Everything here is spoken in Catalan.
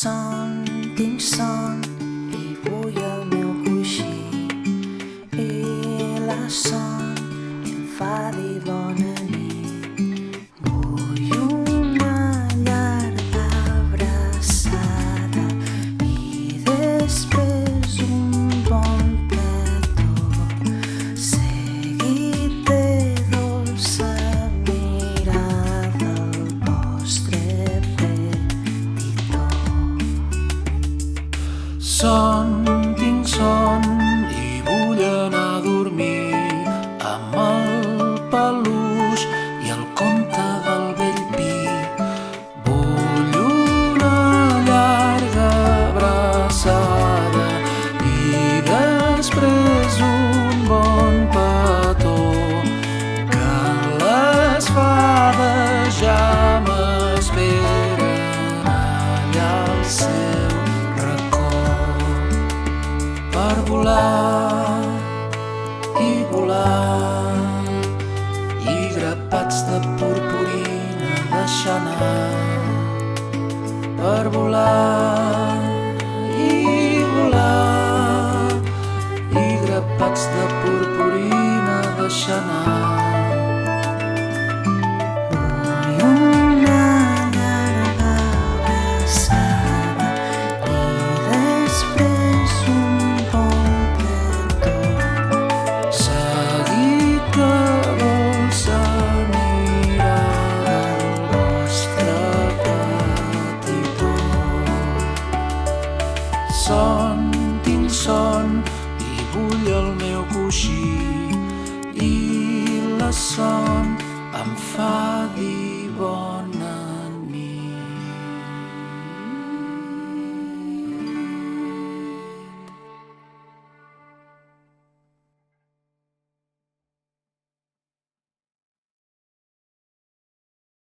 Tinc son i vull el meu coixí i la son i em fa dir bona nit. Vull una llarga abraçada i després un bon petó seguit de dolça mirada al vostre petitó. Tinc son i vull anar a dormir amb el peluix i el conte del vell pi. Vull una llarga abraçada i després un bon petó, que les fades ja m'esperen allà al seu per volar i grapats de purpurina deixar anar. Per volar i grapats de purpurina deixar anar. Tinc son i vull el meu coixí i la son em fa dir bon